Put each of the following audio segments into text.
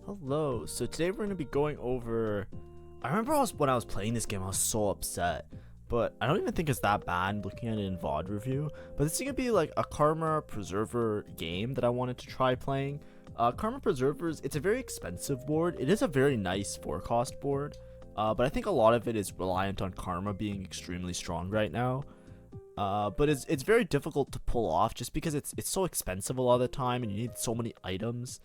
Hello. So today we're going to be going over. I remember when I was playing this game, I was so upset, but I don't even think it's that bad looking at it in VOD review. But this is going to be like a Karma Preserver game that I wanted to try playing. Karma Preservers, it's a very expensive board. It is a very nice forecast board, but I think a lot of it is reliant on Karma being extremely strong right now. But it's very difficult to pull off just because it's so expensive a lot of the time and you need so many items.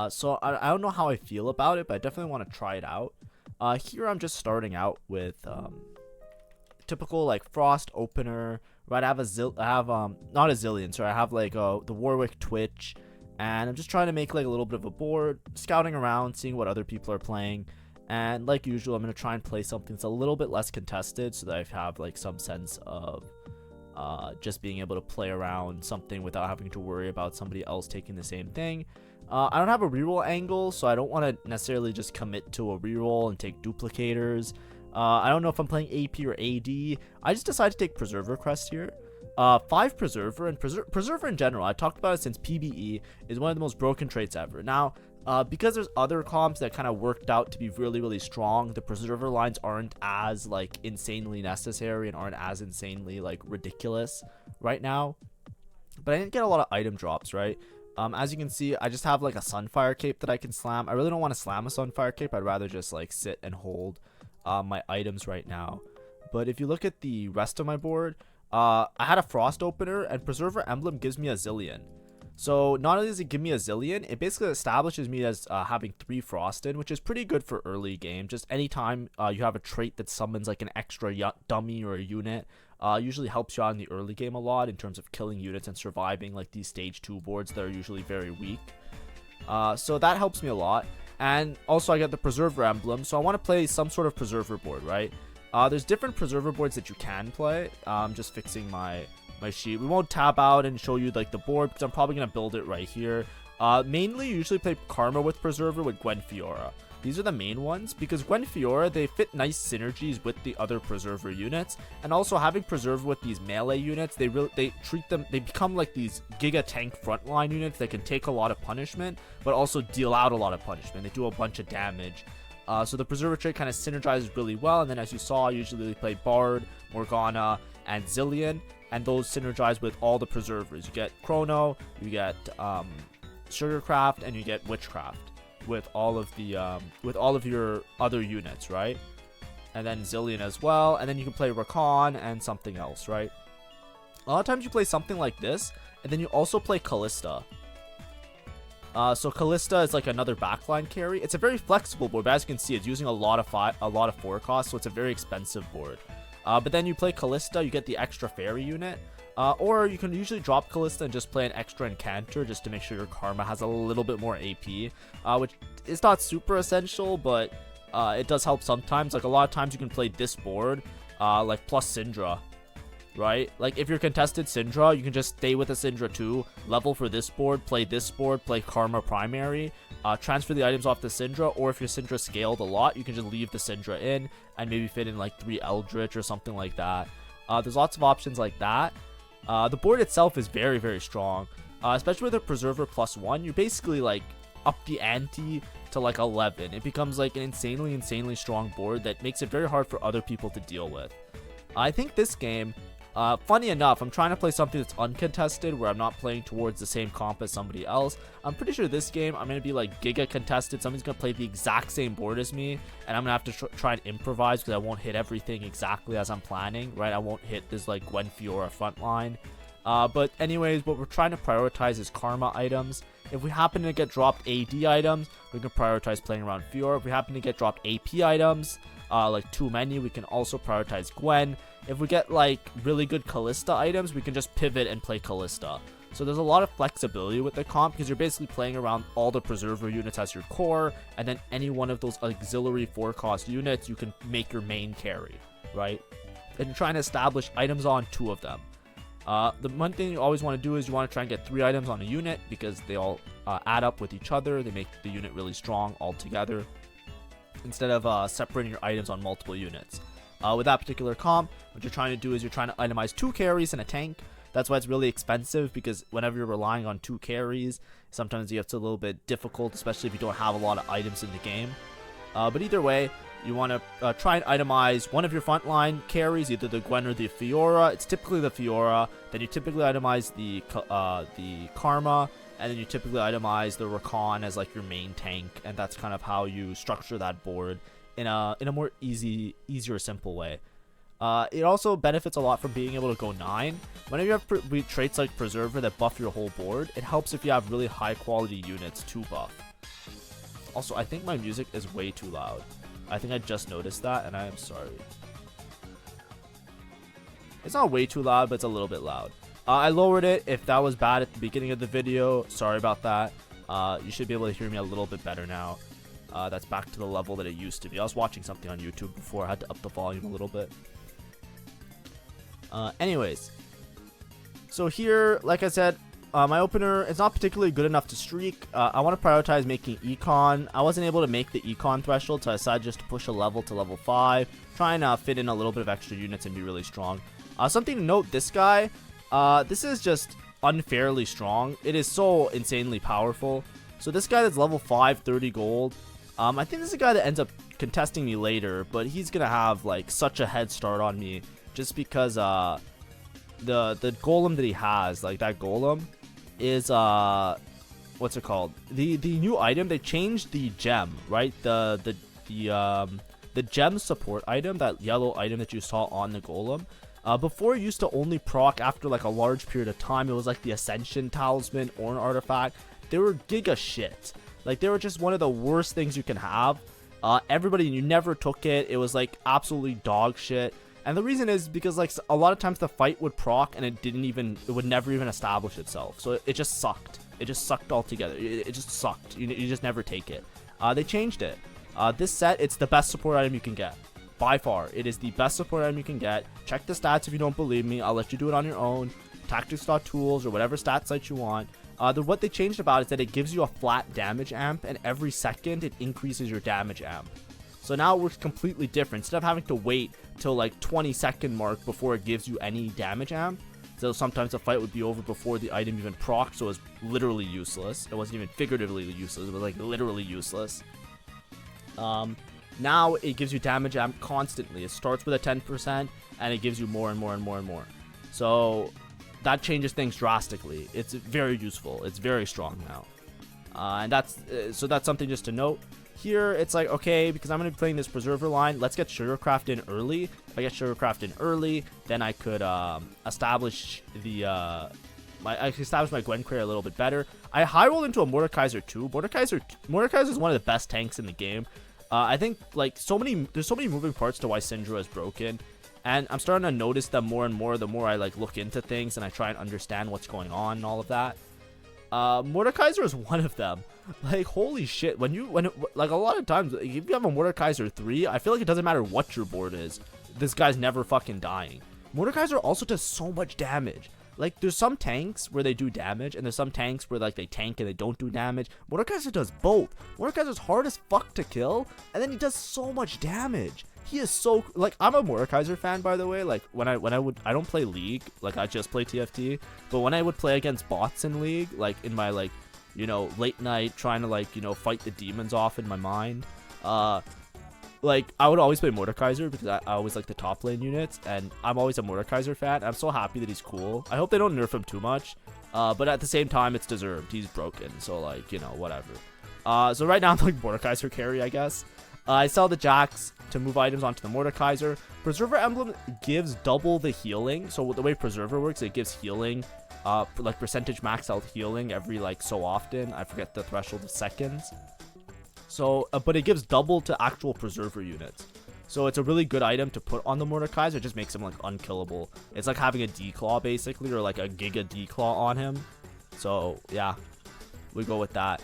So I don't know how I feel about it, but I definitely want to try it out. Here I'm just starting out with typical like Frost opener. Right, I have not a zillion, sorry, I have like the Warwick Twitch, and I'm just trying to make like a little bit of a board, scouting around, seeing what other people are playing. And like usual, I'm gonna try and play something that's a little bit less contested, so that I have like some sense of just being able to play around something without having to worry about somebody else taking the same thing. I don't have a reroll angle, so I don't want to necessarily just commit to a reroll and take duplicators. I don't know if I'm playing AP or AD. I just decided to take Preserver Crest here. 5 Preserver, and Preserver in general, I talked about it since PBE, is one of the most broken traits ever. Now, because there's other comps that kind of worked out to be really strong, the Preserver lines aren't as like insanely necessary and aren't as insanely like ridiculous right now. But I didn't get a lot of item drops, right? As you can see, I just have like a Sunfire Cape that I can slam. I really don't want to slam a Sunfire Cape. I'd rather just like sit and hold my items right now. But if you look at the rest of my board, I had a Frost opener, and Preserver Emblem gives me a zillion. So not only does it give me a zillion, it basically establishes me as having 3 Frosted, which is pretty good for early game. Just anytime you have a trait that summons like an extra dummy or a unit, usually helps you out in the early game a lot in terms of killing units and surviving like these stage 2 boards that are usually very weak. So that helps me a lot. And also I get the Preserver Emblem, so I want to play some sort of Preserver board, right? There's different Preserver boards that you can play. I'm just fixing my sheet. We won't tab out and show you like the board because I'm probably going to build it right here. Mainly you usually play Karma with Preserver with Gwen Fiora. These are the main ones because Gwen Fiora, they fit nice synergies with the other Preserver units, and also having Preserver with these melee units, they become like these giga tank frontline units that can take a lot of punishment but also deal out a lot of punishment. They do a bunch of damage. So the Preserver trait kind of synergizes really well, and then as you saw, I usually play Bard, Morgana, and Zillion, and those synergize with all the Preservers. You get Chrono, you get Sugarcraft, and you get Witchcraft with all of your other units, right? And then Zillion as well, and then you can play Rakan and something else, right? A lot of times you play something like this, and then you also play Callista. So Callista is like another backline carry. It's a very flexible board, but as you can see, it's using a lot of forecast, so it's a very expensive board. But then you play Callista, you get the extra fairy unit, or you can usually drop Callista and just play an extra Encanter just to make sure your Karma has a little bit more AP, which is not super essential, but it does help sometimes. Like a lot of times you can play this board, like plus Syndra, right? Like if you're contested Syndra, you can just stay with the Syndra too, level for this board, play Karma primary, transfer the items off the Syndra, or if your Syndra scaled a lot, you can just leave the Syndra in and maybe fit in like 3 Eldritch or something like that. There's lots of options like that. The board itself is very strong, especially with a Preserver +1. You're basically like up the ante to like 11. It becomes like an insanely strong board that makes it very hard for other people to deal with. I think this game, funny enough, I'm trying to play something that's uncontested where I'm not playing towards the same comp as somebody else. I'm pretty sure this game I'm going to be like giga contested. Somebody's going to play the exact same board as me, and I'm going to have to try and improvise because I won't hit everything exactly as I'm planning, right? I won't hit this like Gwen Fiora frontline. But anyways, what we're trying to prioritize is Karma items. If we happen to get dropped AD items, we can prioritize playing around Fiora. If we happen to get dropped AP items, like too many, we can also prioritize Gwen. If we get like really good Callista items, we can just pivot and play Callista. So there's a lot of flexibility with the comp because you're basically playing around all the Preserver units as your core, and then any one of those auxiliary forecast units you can make your main carry, right? And you're trying to establish items on 2 of them. The one thing you always want to do is you want to try and get 3 items on a unit because they all add up with each other. They make the unit really strong all together, instead of separating your items on multiple units. With that particular comp, what you're trying to do is you're trying to itemize 2 carries and a tank. That's why it's really expensive, because whenever you're relying on 2 carries, sometimes you have to a little bit difficult, especially if you don't have a lot of items in the game. But either way, you want to try and itemize one of your frontline carries, either the Gwen or the Fiora. It's typically the Fiora. Then you typically itemize the Karma, and then you typically itemize the Rakan as like your main tank, and that's kind of how you structure that board in a more easier, simple way. It also benefits a lot from being able to go 9. Whenever you have traits like Preserver that buff your whole board, it helps if you have really high quality units to buff. Also, I think my music is way too loud. I think I just noticed that, and I am sorry. It's not way too loud, but it's a little bit loud. I lowered it. If that was bad at the beginning of the video, sorry about that. You should be able to hear me a little bit better now. That's back to the level that it used to be. I was watching something on YouTube before. I had to up the volume a little bit. Anyways. So here, like I said, my opener is not particularly good enough to streak. I want to prioritize making econ. I wasn't able to make the econ threshold, so I decided just to push a level to level 5. Try and fit in a little bit of extra units and be really strong. Something to note, this guy, this is just unfairly strong. It is so insanely powerful. So this guy that's level 5, 30 gold. I think this is a guy that ends up contesting me later, but he's going to have like such a head start on me just because the golem that he has, like that golem, is what's it called, the new item. They changed the gem, right? The gem support item, that yellow item that you saw on the golem. Before, it used to only proc after like a large period of time. It was like the Ascension Talisman or an artifact. They were giga shit. Like, they were just one of the worst things you can have. Everybody, you never took it. It was like absolutely dog shit. And the reason is because like a lot of times the fight would proc and it would never even establish itself. So it just sucked. It just sucked altogether. It just sucked. You just never take it. They changed it. This set, it's the best support item you can get. By far, it is the best support item you can get. Check the stats if you don't believe me. I'll let you do it on your own. Tactics.tools or whatever stat site you want. What they changed about it is that it gives you a flat damage amp, and every second it increases your damage amp. So now it works completely different. Instead of having to wait till like 20-second mark before it gives you any damage amp, so sometimes the fight would be over before the item even proc, so it was literally useless. It wasn't even figuratively useless, it was like literally useless. Now it gives you damage amp constantly. It starts with a 10% and it gives you more and more and more and more. So that changes things drastically. It's very useful. It's very strong now. And that's something just to note. Here, it's like, okay, because I'm going to be playing this Preserver line, let's get Sugarcraft in early. If I get Sugarcraft in early, then I could establish my Gwen career a little bit better. I high roll into a Mordekaiser too. Mordekaiser is one of the best tanks in the game. I think like there's so many moving parts to why Syndra is broken, and I'm starting to notice them more and more the more I like look into things and I try and understand what's going on and all of that. Mordekaiser is one of them. Like, holy shit, like a lot of times if you have a Mordekaiser 3, I feel like it doesn't matter what your board is, this guy's never fucking dying. Mordekaiser also does so much damage. Like, there's some tanks where they do damage, and there's some tanks where like they tank and they don't do damage. Mordekaiser does both. Mordekaiser's hard as fuck to kill, and then he does so much damage. He is so, like, I'm a Mordekaiser fan, by the way. Like, I don't play League, like I just play TFT, but when I would play against bots in League, like in my like, you know, late night trying to like, you know, fight the demons off in my mind, like, I would always play Mordekaiser because I always like the top lane units, and I'm always a Mordekaiser fan. I'm so happy that he's cool. I hope they don't nerf him too much, but at the same time, it's deserved. He's broken, so like, you know, whatever. So right now I'm like Mordekaiser carry, I guess. I sell the Jax to move items onto the Mordekaiser. Preserver Emblem gives double the healing. So the way Preserver works, it gives healing, like percentage max health healing every like so often. I forget the threshold of seconds. So, but it gives double to actual Preserver units. So it's a really good item to put on the Mordekaiser. It just makes him like unkillable. It's like having a D-Claw basically, or like a Giga D-Claw on him. So yeah, we go with that.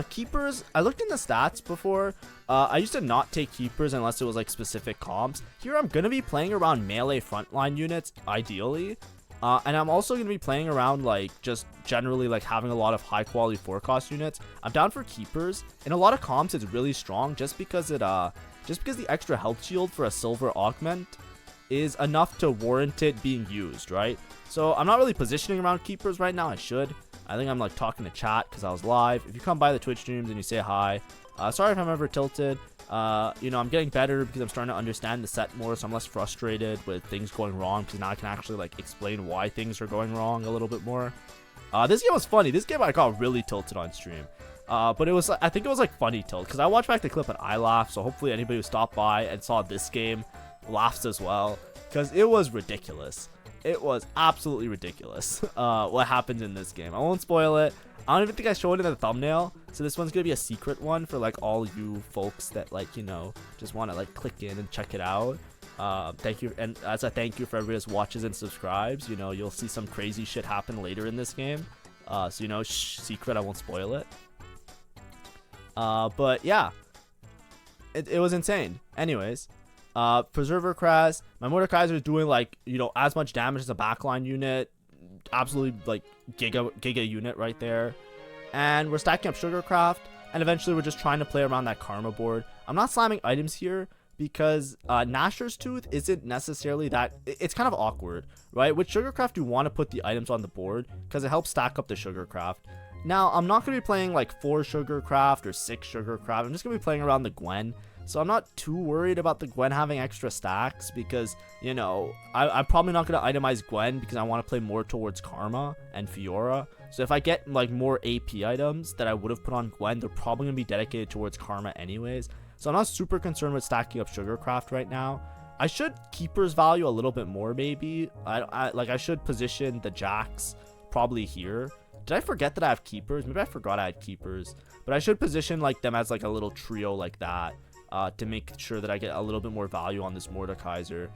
Keepers, I looked in the stats before. I used to not take keepers unless it was like specific comps. Here I'm going to be playing around melee frontline units, ideally. And I'm also going to be playing around like just generally like having a lot of high quality forecast units. I'm down for keepers. In a lot of comps it's really strong just because the extra health shield for a silver augment is enough to warrant it being used, right? So I'm not really positioning around keepers right now. I should. I think I'm like talking to chat because I was live. If you come by the Twitch streams and you say hi, sorry if I'm ever tilted. You know, I'm getting better because I'm starting to understand the set more, so I'm less frustrated with things going wrong because now I can actually like explain why things are going wrong a little bit more. This game was funny. This game I got really tilted on stream. But it was, I think it was like funny tilt because I watched back the clip and I laughed. So hopefully anybody who stopped by and saw this game laughs as well, because it was ridiculous. It was absolutely ridiculous what happens in this game. I won't spoil it. I don't even think I showed it in the thumbnail, so this one's gonna be a secret one for like all you folks that like, you know, just want to like click in and check it out. Thank you, and as a thank you for everybody that watches and subscribes. You know, you'll see some crazy shit happen later in this game, so you know, secret, I won't spoil it. But yeah, it was insane. Anyways, Preserver Crash, my Mordekaiser is doing like, you know, as much damage as a backline unit. Absolutely like giga unit right there. And we're stacking up Sugarcraft, and eventually we're just trying to play around that Karma board. I'm not slamming items here because Gnasher's Tooth isn't necessarily that, it's kind of awkward, right? With Sugarcraft you want to put the items on the board because it helps stack up the Sugarcraft. Now, I'm not going to be playing like 4 Sugarcraft or 6 Sugarcraft. I'm just going to be playing around the Gwen. So I'm not too worried about the Gwen having extra stacks because, you know, I'm probably not going to itemize Gwen because I want to play more towards Karma and Fiora. So if I get like more AP items that I would have put on Gwen, they're probably going to be dedicated towards Karma anyways. So I'm not super concerned with stacking up Sugarcraft right now. I should Keeper's value a little bit more maybe. I should position the Jax probably here. Did I forget that I have Keepers? Maybe I forgot I had Keepers. But I should position like them as like a little trio like that. To make sure that I get a little bit more value on this Mordekaiser.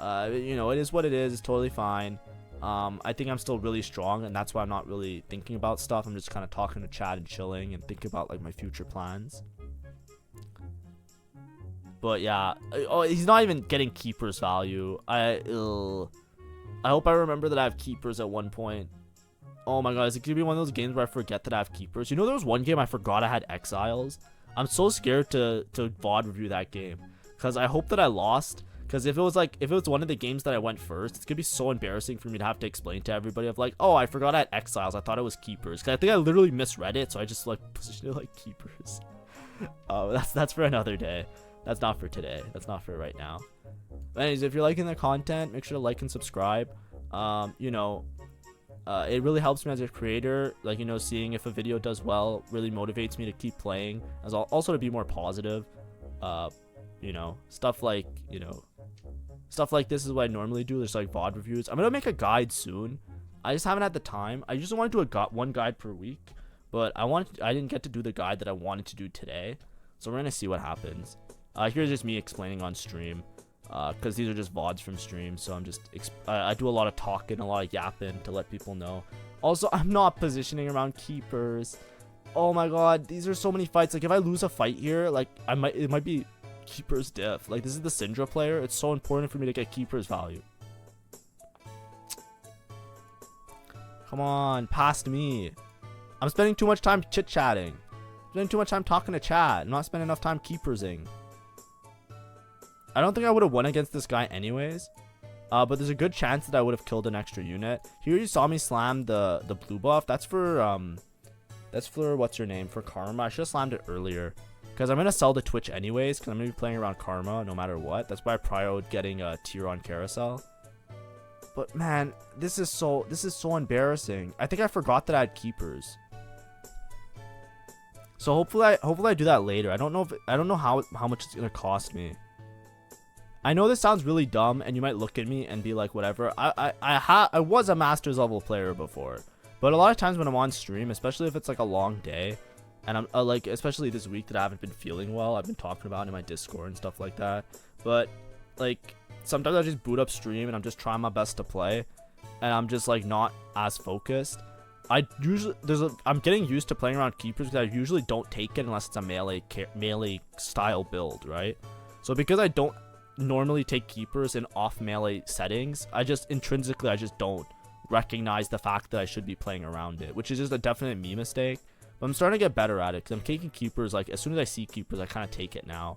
You know, it is what it is. It's totally fine. I think I'm still really strong, and that's why I'm not really thinking about stuff. I'm just kind of talking to chat and chilling and thinking about like my future plans. But yeah, oh, he's not even getting Keeper's value. I hope I remember that I have Keepers at one point. Oh my god, is it gonna be one of those games where I forget that I have Keepers? You know, there was one game I forgot I had Exiles. I'm so scared to VOD review that game because I hope that I lost. Because if it was one of the games that I went first, it's gonna be so embarrassing for me to have to explain to everybody of like, oh, I forgot I had Exiles. I thought it was Keepers. Because I think I literally misread it, so I just like positioned it like Keepers. Oh, that's for another day. That's not for today. That's not for right now. But anyways, if you're liking the content, make sure to like and subscribe. You know. It really helps me as a creator, like, you know, seeing if a video does well really motivates me to keep playing, as also to be more positive. You know, stuff like this is what I normally do. There's like VOD reviews. I'm gonna make a guide soon. I just haven't had the time. I usually want to do one guide per week, but I didn't get to do the guide that I wanted to do today, so we're gonna see what happens. Here's just me explaining on stream. Because these are just VODs from stream, so I'm just I do a lot of talking, a lot of yapping to let people know. Also, I'm not positioning around Keepers. Oh my god, these are so many fights. Like if I lose a fight here, like it might be Keeper's diff. Like this is the Syndra player. It's so important for me to get Keeper's value. Come on, past me. I'm spending too much time chit-chatting. Spending too much time talking to chat. I'm not spending enough time Keepersing. I don't think I would have won against this guy anyways. But there's a good chance that I would have killed an extra unit. Here you saw me slam the blue buff. That's for what's your name, for Karma. I should have slammed it earlier. Because I'm going to sell the Twitch anyways. Because I'm going to be playing around Karma no matter what. That's why I prioed getting a tier on Carousel. But man, this is so embarrassing. I think I forgot that I had Keepers. So hopefully I do that later. I don't know how much it's going to cost me. I know this sounds really dumb, and you might look at me and be like, whatever. I was a Masters level player before, but a lot of times when I'm on stream, especially if it's like a long day, and I'm like, especially this week that I haven't been feeling well, I've been talking about it in my Discord and stuff like that. But like sometimes I just boot up stream and I'm just trying my best to play, and I'm just like not as focused. I'm getting used to playing around Keepers because I usually don't take it unless it's a melee style build, right? So because I don't normally take Keepers in off melee settings, I just don't recognize the fact that I should be playing around it, which is just a definite me mistake. But I'm starting to get better at it because I'm taking Keepers, like as soon as I see Keepers I kind of take it now.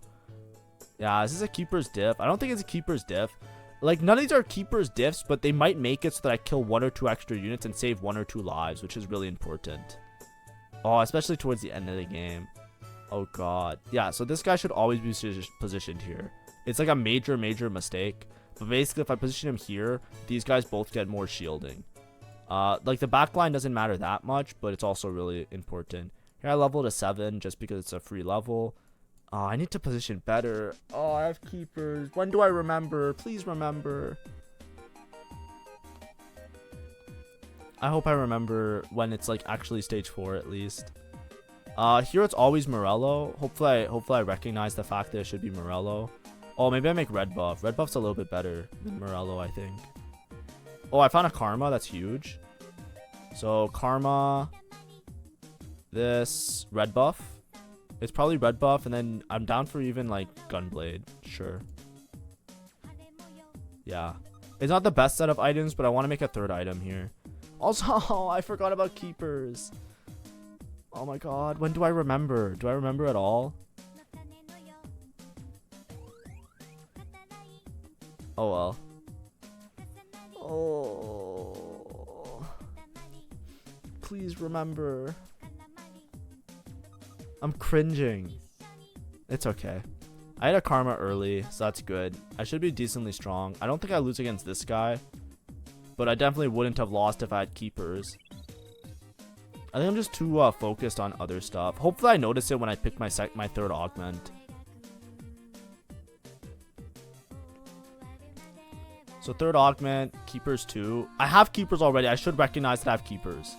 Yeah, this is a Keeper's diff. I don't think it's a Keeper's diff. Like, none of these are keepers diffs, but they might make it so that I kill 1 or 2 extra units and save 1 or 2 lives, which is really important. Oh, especially towards the end of the game. Oh, God. Yeah, so this guy should always be positioned here. It's like a major mistake. But basically, if I position him here, these guys both get more shielding. Like, the backline doesn't matter that much, but it's also really important. Here I leveled to 7 just because it's a free level. Oh, I need to position better. Oh, I have keepers. When do I remember? Please remember. I hope I remember when it's like actually stage 4 at least. Here it's always Morello. Hopefully I recognize the fact that it should be Morello. Oh, maybe I make red buff. Red buff's a little bit better than Morello, I think. Oh, I found a Karma. That's huge. So Karma, this red buff. It's probably red buff, and then I'm down for even like Gunblade. Sure. Yeah. It's not the best set of items, but I want to make a 3rd item here. Also, I forgot about keepers. Oh my god. When do I remember? Do I remember at all? Oh well. Oh. Please remember. I'm cringing. It's okay. I had a Karma early, so that's good. I should be decently strong. I don't think I lose against this guy, but I definitely wouldn't have lost if I had keepers. I think I'm just too focused on other stuff. Hopefully I notice it when I pick my 3rd augment. So 3rd augment, keepers 2. I have keepers already. I should recognize that I have keepers.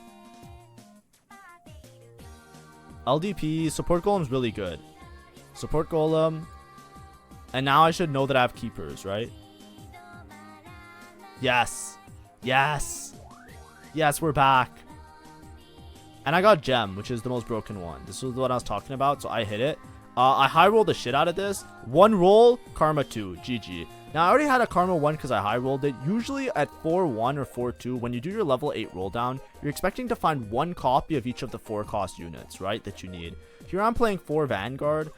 LDP, support golem's really good. Support golem. And now I should know that I have keepers, right? Yes. Yes. Yes, we're back. And I got gem, which is the most broken one. This was what I was talking about, so I hit it. I high rolled the shit out of this. 1 roll, Karma 2. GG. Now, I already had a Karma 1 because I high rolled it. Usually at 4-1 or 4-2, when you do your level 8 roll down, you're expecting to find 1 copy of each of the 4 cost units, right, that you need. Here I'm playing 4 Vanguard.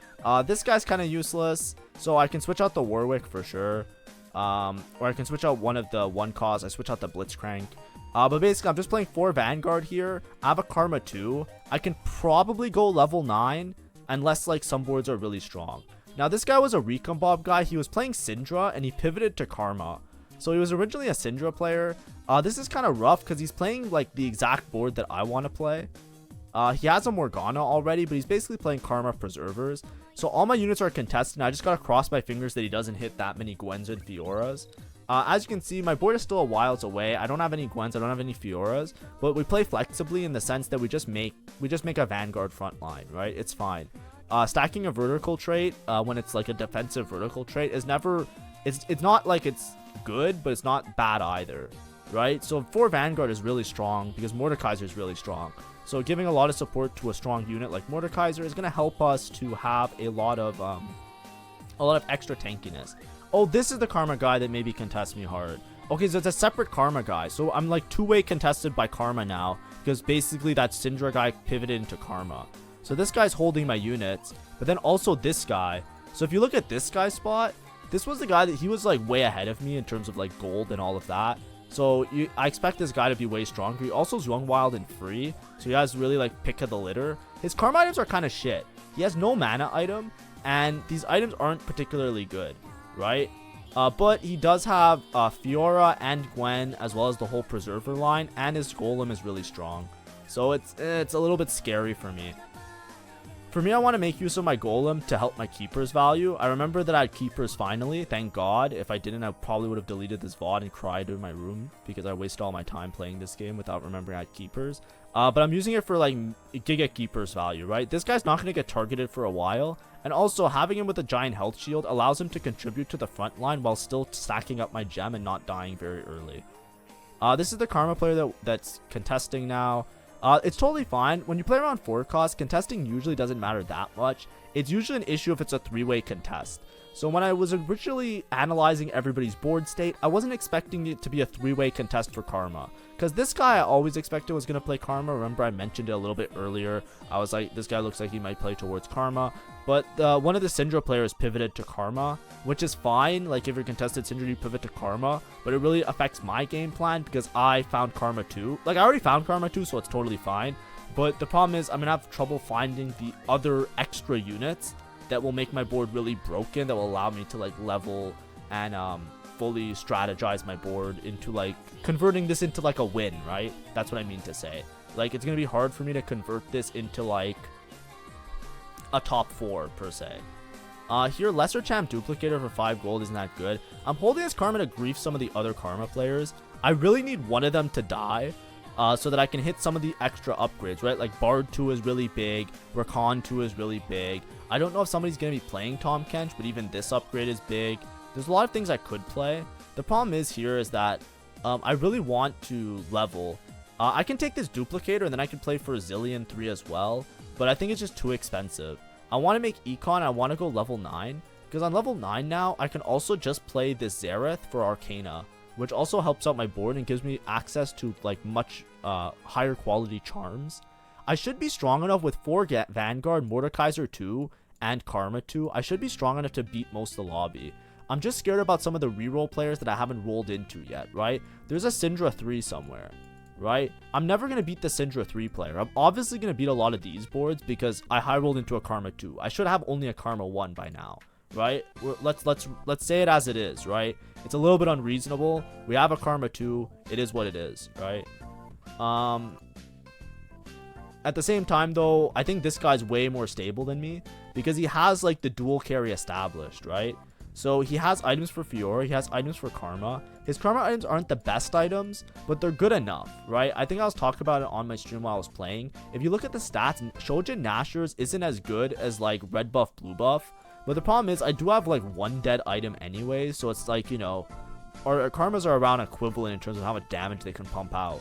This guy's kind of useless, so I can switch out the Warwick for sure. Or I can switch out one of the 1 cost. I switch out the Blitzcrank. But basically, I'm just playing 4 Vanguard here. I have a Karma 2. I can probably go level 9, unless like some boards are really strong. Now, this guy was a Recon Bob guy. He was playing Syndra, and he pivoted to Karma. So he was originally a Syndra player. This is kind of rough because he's playing like the exact board that I want to play. He has a Morgana already, but he's basically playing Karma Preservers. So all my units are contested, and I just got to cross my fingers that he doesn't hit that many Gwens and Fioras. As you can see, my board is still a whiles away. I don't have any Gwens, I don't have any Fioras, but we play flexibly in the sense that we just make a Vanguard front line, right? It's fine. Stacking a vertical trait when it's like a defensive vertical trait is never, it's not like it's good, but it's not bad either, right? So 4 Vanguard is really strong because Mordekaiser is really strong. So giving a lot of support to a strong unit like Mordekaiser is going to help us to have a lot of extra tankiness. Oh, this is the Karma guy that maybe contests me hard. Okay, so it's a separate Karma guy. So I'm like 2-way contested by Karma now because basically that Syndra guy pivoted into Karma. So this guy's holding my units, but then also this guy. So if you look at this guy's spot, this was the guy that he was like way ahead of me in terms of like gold and all of that. So I expect this guy to be way stronger. He also is Young Wild and free, so he has really like pick of the litter. His Karma items are kind of shit. He has no mana item, and these items aren't particularly good, right? But he does have Fiora and Gwen, as well as the whole Preserver line, and his Golem is really strong. So it's a little bit scary for me. For me, I want to make use of my Golem to help my Keepers value. I remember that I had Keepers finally, thank God. If I didn't, I probably would have deleted this VOD and cried in my room because I wasted all my time playing this game without remembering I had Keepers. But I'm using it for like Giga Keepers value, right? This guy's not going to get targeted for a while. And also, having him with a giant health shield allows him to contribute to the front line while still stacking up my gem and not dying very early. This is the Karma player that's contesting now. It's totally fine. When you play around 4 cost, contesting usually doesn't matter that much. It's usually an issue if it's a 3-way contest. So when I was originally analyzing everybody's board state, I wasn't expecting it to be a 3-way contest for Karma. Because this guy I always expected was going to play Karma. Remember I mentioned it a little bit earlier. I was like, this guy looks like he might play towards Karma. But one of the Syndra players pivoted to Karma, which is fine. Like, if you're contested Syndra, you pivot to Karma. But it really affects my game plan because I found Karma too. Like, I already found Karma too, so it's totally fine. But the problem is I'm going to have trouble finding the other extra units that will make my board really broken, that will allow me to, like, level and fully strategize my board into, like, converting this into, like, a win, right? That's what I mean to say. Like, it's going to be hard for me to convert this into, like, a top 4 per se. Here, Lesser Champ Duplicator for 5 gold isn't that good. I'm holding this Karma to grief some of the other Karma players. I really need one of them to die so that I can hit some of the extra upgrades, right? Like Bard 2 is really big, Rakan 2 is really big. I don't know if somebody's going to be playing Tahm Kench, but even this upgrade is big. There's a lot of things I could play. The problem is here is that I really want to level. I can take this Duplicator and then I can play for Zillion 3 as well. But I think it's just too expensive. I want to make Econ. I want to go level 9. Because on level 9 now, I can also just play this Xerath for Arcana. Which also helps out my board and gives me access to like much higher quality charms. I should be strong enough with 4 Vanguard, Mordekaiser 2, and Karma 2. I should be strong enough to beat most of the lobby. I'm just scared about some of the reroll players that I haven't rolled into yet, right? There's a Syndra 3 somewhere. Right? I'm never going to beat the Syndra 3 player. I'm obviously going to beat a lot of these boards because I high rolled into a Karma 2. I should have only a Karma 1 by now, right? Let's say it as it is, right? It's a little bit unreasonable. We have a Karma 2. It is what it is, right? At the same time though, I think this guy's way more stable than me because he has like the dual carry established, right? So he has items for Fiora, he has items for Karma. His Karma items aren't the best items, but they're good enough, right? I think I was talking about it on my stream while I was playing. If you look at the stats, Shojin Nashor's isn't as good as like red buff, blue buff. But the problem is I do have like 1 dead item anyway, so it's like, you know, our Karmas are around equivalent in terms of how much damage they can pump out.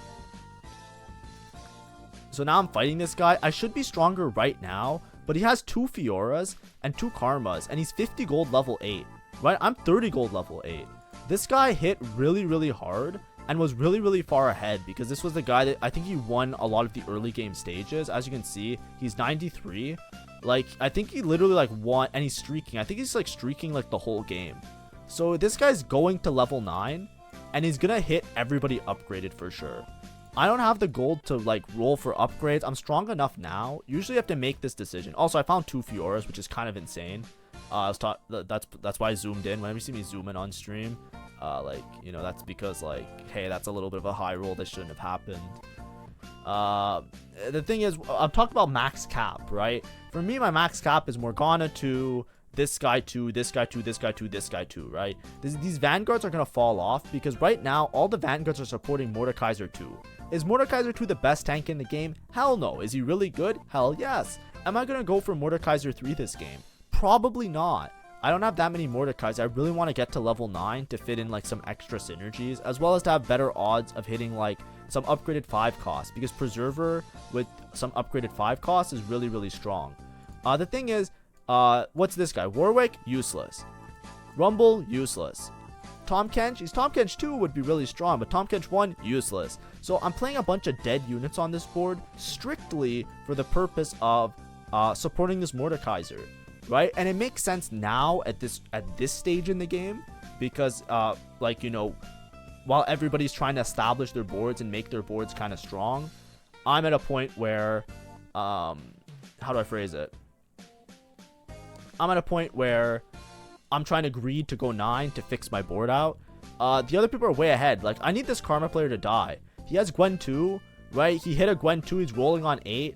So now I'm fighting this guy. I should be stronger right now, but he has 2 Fioras and 2 Karmas, and he's 50 gold level 8. Right, I'm 30 gold level 8. This guy hit really, really hard and was really, really far ahead because this was the guy that I think he won a lot of the early game stages. As you can see, he's 93. Like, I think he literally like won, and he's streaking. I think he's like streaking like the whole game. So this guy's going to level 9 and he's gonna hit everybody upgraded for sure. I don't have the gold to like roll for upgrades. I'm strong enough now. Usually you have to make this decision. Also, I found 2 Fioras, which is kind of insane. I was taught that's why I zoomed in. Whenever you see me zoom in on stream, like, you know, that's because like, hey, that's a little bit of a high roll that shouldn't have happened. The thing is, I'm talking about max cap, right? For me, my max cap is Morgana 2, this guy 2, this guy 2, this guy 2, this guy 2, right? These Vanguards are gonna fall off because right now all the Vanguards are supporting Mordekaiser 2. Is Mordekaiser 2 the best tank in the game? Hell no. Is he really good? Hell yes. Am I gonna go for Mordekaiser 3 this game? Probably not. I don't have that many Mordekais. I really want to get to level 9 to fit in like some extra synergies, as well as to have better odds of hitting like some upgraded 5 costs, because Preserver with some upgraded 5 costs is really, really strong. The thing is, what's this guy? Warwick, useless. Rumble, useless. Tahm Kench, he's Tahm Kench 2 would be really strong, but Tahm Kench 1, useless. So I'm playing a bunch of dead units on this board strictly for the purpose of supporting this Mordekaiser. Right, and it makes sense now at this stage in the game because like, you know, while everybody's trying to establish their boards and make their boards kind of strong, I'm at a point where how do I phrase it? I'm at a point where I'm trying to greed to go 9 to fix my board out. The other people are way ahead. Like, I need this Karma player to die. He has Gwen 2, right? He hit a Gwen 2. He's rolling on 8.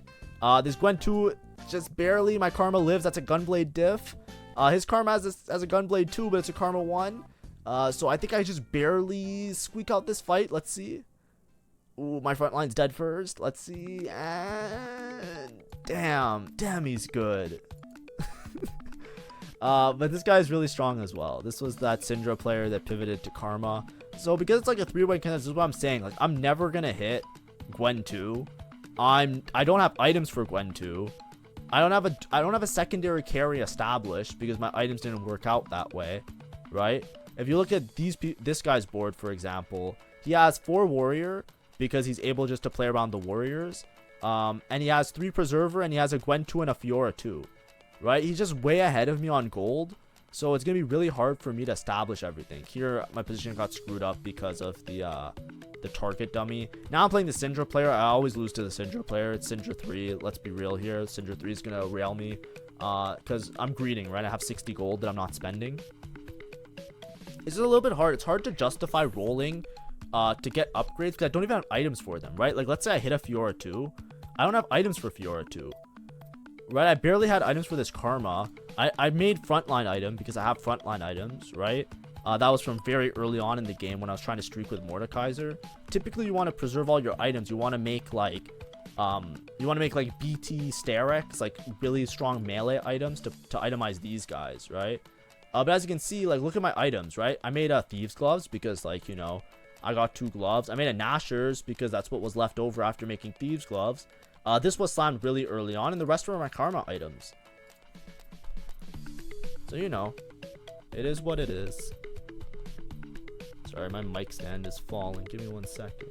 This Gwen 2 just barely. My Karma lives. That's a Gunblade diff. His Karma has a Gunblade 2, but it's a Karma 1. So I think I just barely squeak out this fight. Let's see. Ooh, my front line's dead first. Let's see. And damn, he's good. But this guy's really strong as well. This was that Syndra player that pivoted to Karma. So because it's like a 3-way contest, this is what I'm saying. Like, I'm never gonna hit Gwen 2. I don't have items for Gwen 2. I don't have a secondary carry established because my items didn't work out that way, right? If you look at this guy's board, for example, he has 4 warrior, because he's able just to play around the warriors. And he has 3 Preserver, and he has a Gwen 2 and a Fiora 2. Right? He's just way ahead of me on gold. So it's going to be really hard for me to establish everything. Here, my position got screwed up because of the target dummy. Now I'm playing the Syndra player. I always lose to the Syndra player. It's Syndra 3. Let's be real here. Syndra 3 is going to rail me. Because I'm greeding, right? I have 60 gold that I'm not spending. It's a little bit hard. It's hard to justify rolling to get upgrades because I don't even have items for them, right? Like, let's say I hit a Fiora 2. I don't have items for Fiora 2. Right? I barely had items for this Karma. I made frontline item because I have frontline items, right? That was from very early on in the game when I was trying to streak with Mordekaiser. Typically, you want to preserve all your items. You want to make like BT Sterex, like really strong melee items to itemize these guys, right? But as you can see, like, look at my items, right? I made Thieves Gloves because, like, you know, I got 2 gloves. I made a Nashers because that's what was left over after making Thieves Gloves. This was slammed really early on, and the rest were my Karma items. So, you know, it is what it is. Sorry, my mic stand is falling. Give me 1 second.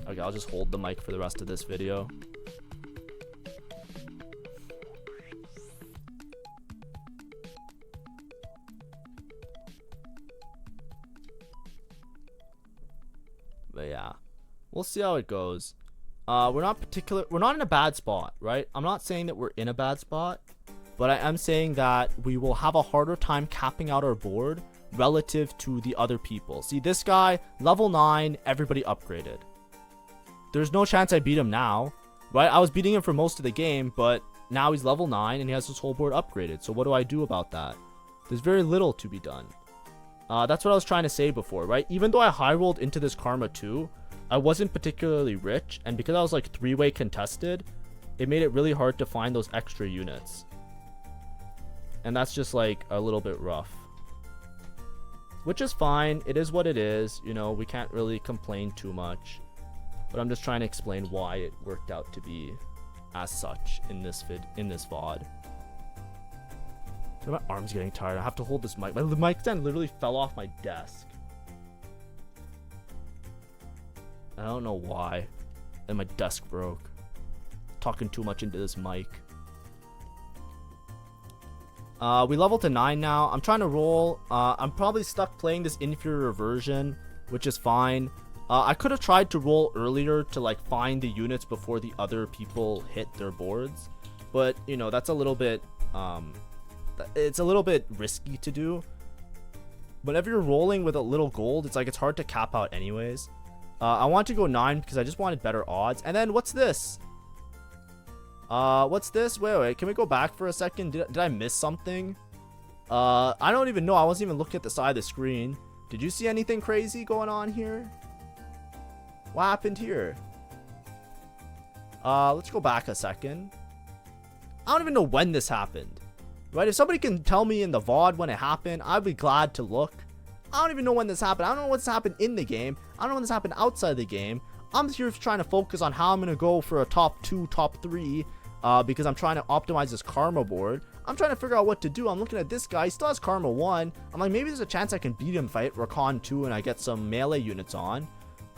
Okay, I'll just hold the mic for the rest of this video. But yeah, we'll see how it goes. We're not in a bad spot, right? I'm not saying that we're in a bad spot, but I am saying that we will have a harder time capping out our board relative to the other people. See, this guy, level 9, everybody upgraded. There's no chance I beat him now, right? I was beating him for most of the game, but now he's level 9 and he has his whole board upgraded. So what do I do about that? There's very little to be done. That's what I was trying to say before, right? Even though I high rolled into this Karma 2, I wasn't particularly rich, and because I was like 3-way contested, it made it really hard to find those extra units. And that's just like a little bit rough. Which is fine. It is what it is. You know, we can't really complain too much. But I'm just trying to explain why it worked out to be as such in this VOD. So my arm's getting tired. I have to hold this mic. My mic stand literally fell off my desk. I don't know why. And my desk broke. Talking too much into this mic. We leveled to 9 now. I'm trying to roll. I'm probably stuck playing this inferior version, which is fine. I could have tried to roll earlier to like find the units before the other people hit their boards, but you know, that's a little bit it's a little bit risky to do. Whenever you're rolling with a little gold, it's like it's hard to cap out anyways. I want to go 9 because I just wanted better odds. And then what's this? What's this? Wait, can we go back for a second? Did I miss something? I don't even know. I wasn't even looking at the side of the screen. Did you see anything crazy going on here? What happened here? Let's go back a second. I don't even know when this happened. Right? If somebody can tell me in the VOD when it happened, I'd be glad to look. I don't even know when this happened. I don't know what's happened in the game. I don't know when this happened outside the game. I'm here trying to focus on how I'm going to go for a top 2, top 3. Because I'm trying to optimize this Karma board. I'm trying to figure out what to do. I'm looking at this guy. He still has Karma 1. I'm like, maybe there's a chance I can beat him if I hit Rakan 2 and I get some melee units on.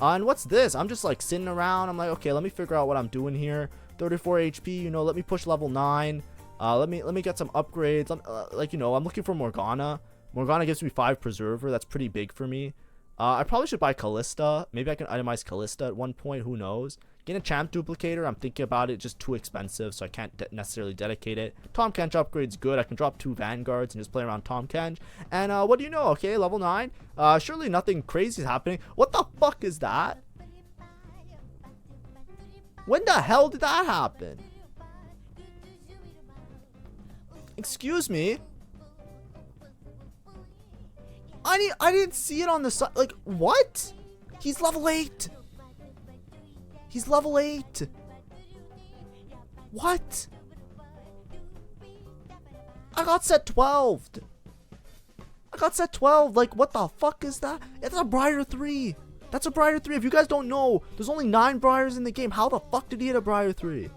And what's this? I'm just like sitting around. I'm like, okay, let me figure out what I'm doing here. 34 HP, you know, let me push level 9. Let me get some upgrades. Like, you know, I'm looking for Morgana. Morgana gives me 5 Preserver. That's pretty big for me. I probably should buy Callista. Maybe I can itemize Callista at one point. Who knows? Getting a Champ Duplicator, I'm thinking about it. Just too expensive, so I can't necessarily dedicate it. Tahm Kench upgrade's good. I can drop 2 Vanguards and just play around Tahm Kench. And what do you know? Okay, level 9. Surely nothing crazy is happening. What the fuck is that? When the hell did that happen? Excuse me? I didn't see it on the side. Like, what? He's level 8. He's level 8. What? I got set 12. I got set 12. Like, what the fuck is that? It's a Briar 3. That's a Briar 3. If you guys don't know, there's only 9 Briars in the game. How the fuck did he hit a Briar 3?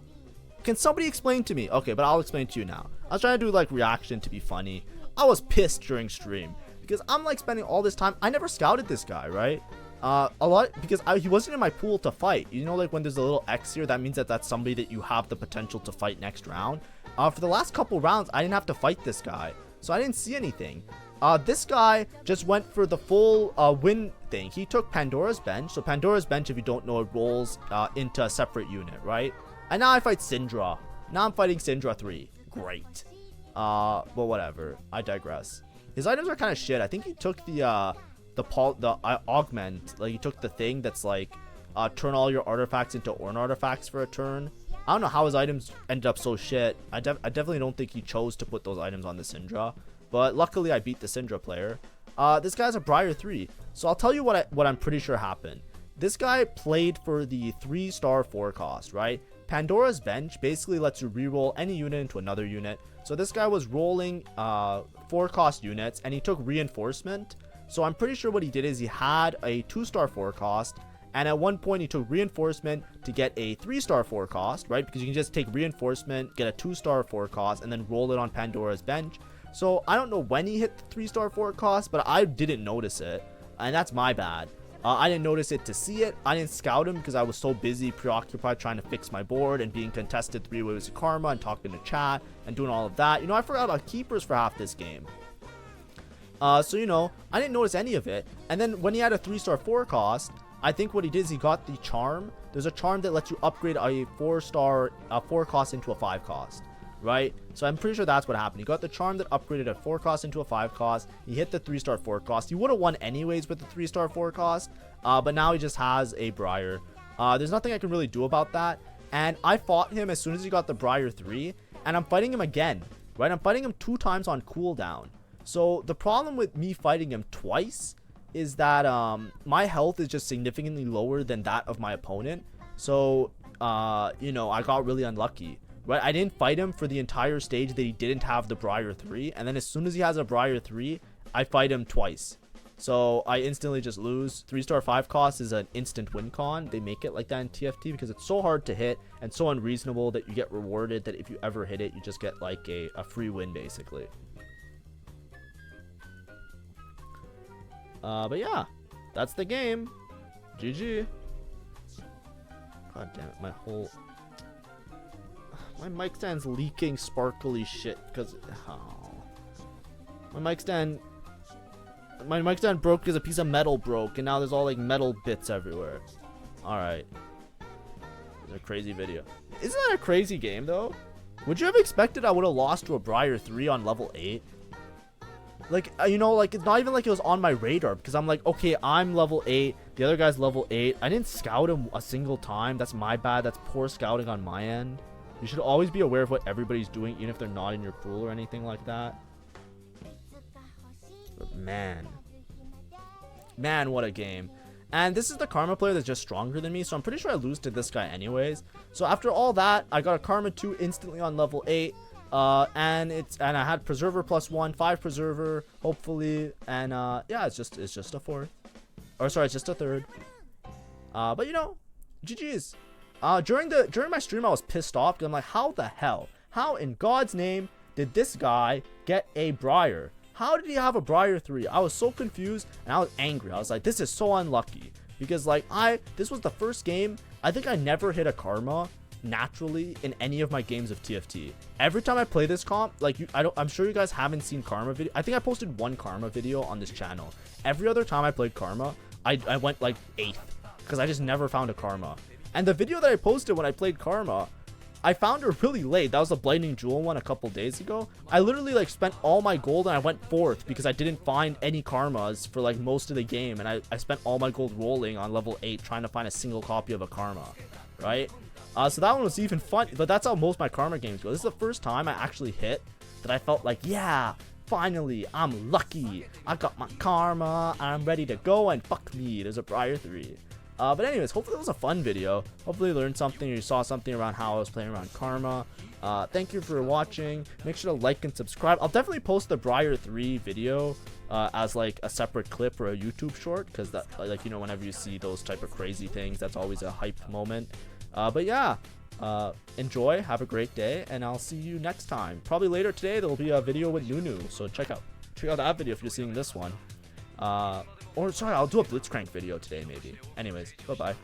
Can somebody explain to me? Okay, but I'll explain to you now. I was trying to do, like, reaction to be funny. I was pissed during stream. Because I'm like spending all this time. I never scouted this guy, right? A lot, because he wasn't in my pool to fight. You know, like when there's a little X here, that means that that's somebody that you have the potential to fight next round. For the last couple rounds, I didn't have to fight this guy, so I didn't see anything. This guy just went for the full win thing. He took Pandora's Bench. So Pandora's Bench, if you don't know, it rolls into a separate unit, right? And now I fight Syndra. Now I'm fighting Syndra 3. Great. But whatever. I digress. His items are kind of shit. I think he took the augment. Like, he took the thing that's like, turn all your artifacts into Ornn artifacts for a turn. I don't know how his items ended up so shit. I definitely don't think he chose to put those items on the Syndra. But luckily, I beat the Syndra player. This guy's a Briar 3. So I'll tell you what I'm pretty sure happened. This guy played for the 3-star 4 cost, right? Pandora's Bench basically lets you reroll any unit into another unit. So this guy was rolling 4 cost units, and he took Reinforcement. So I'm pretty sure what he did is he had a 2-star 4 cost, and at one point he took Reinforcement to get a 3-star 4 cost, right? Because you can just take Reinforcement, get a 2-star 4 cost, and then roll it on Pandora's Bench. So I don't know when he hit the 3-star 4 cost, but I didn't notice it, and that's my bad. I didn't notice it to see it. I didn't scout him because I was so busy, preoccupied trying to fix my board and being contested 3 waves of karma and talking to chat and doing all of that. You know, I forgot about keepers for half this game. So, you know, I didn't notice any of it. And then when he had a 3-star 4 cost, I think what he did is he got the charm. There's a charm that lets you upgrade a 4-star 4 cost into a 5 cost. Right? So I'm pretty sure that's what happened. He got the charm that upgraded a 4 cost into a 5 cost. He hit the 3-star 4 cost. He would have won anyways with the 3-star 4 cost. But now he just has a Briar. There's nothing I can really do about that. And I fought him as soon as he got the Briar 3. And I'm fighting him again. Right? I'm fighting him 2 times on cooldown. So the problem with me fighting him twice is that my health is just significantly lower than that of my opponent. So, you know, I got really unlucky. Right, I didn't fight him for the entire stage that he didn't have the Briar 3, and then as soon as he has a Briar 3, I fight him twice. So I instantly just lose. 3-star 5 cost is an instant win con. They make it like that in TFT because it's so hard to hit and so unreasonable that you get rewarded that if you ever hit it, you just get like a free win basically. But yeah, that's the game. GG. God damn it, my mic stand's leaking sparkly shit because my mic stand broke because a piece of metal broke and now there's all like metal bits everywhere. Alright. It's a crazy video. Isn't that a crazy game though? Would you have expected I would have lost to a Briar 3 on level 8? Like, you know, like it's not even like it was on my radar because I'm like, okay, I'm level 8, the other guy's level 8. I didn't scout him a single time. That's my bad. That's poor scouting on my end. You should always be aware of what everybody's doing, even if they're not in your pool or anything like that. But man, what a game. And this is the Karma player that's just stronger than me, so I'm pretty sure I lose to this guy anyways. So after all that, I got a Karma 2 instantly on level 8. And I had Preserver +1, 5 Preserver, hopefully. And yeah, it's just a 4th. Or sorry, it's just a 3rd. But you know, GG's. During my stream, I was pissed off because I'm like, how in God's name did this guy get a Briar? How did he have a Briar 3? I was so confused and I was angry. I was like, this is so unlucky because like this was the first game. I think I never hit a Karma naturally in any of my games of TFT. Every time I play this comp, like I'm sure you guys haven't seen Karma video. I think I posted 1 Karma video on this channel. Every other time I played Karma, I went like 8th because I just never found a Karma. And the video that I posted when I played Karma, I found her really late. That was the Blinding Jewel one a couple days ago. I literally like spent all my gold and I went 4th because I didn't find any Karmas for like most of the game. And I spent all my gold rolling on level 8 trying to find a single copy of a Karma, right? So that one was even fun, but that's how most of my Karma games go. This is the first time I actually hit that I felt like, yeah, finally, I'm lucky. I got my Karma. I'm ready to go and fuck me. There's a Briar 3. But anyways, hopefully it was a fun video. Hopefully you learned something or you saw something around how I was playing around Karma. Thank you for watching. Make sure to like and subscribe. I'll definitely post the Briar 3 video as like a separate clip or a YouTube short because that, like, you know, whenever you see those type of crazy things, that's always a hype moment. But yeah, enjoy, have a great day, and I'll see you next time. Probably later today, there'll be a video with Nunu, so check out that video if you're seeing this one. Or sorry, I'll do a Blitzcrank video today maybe. Anyways, bye bye.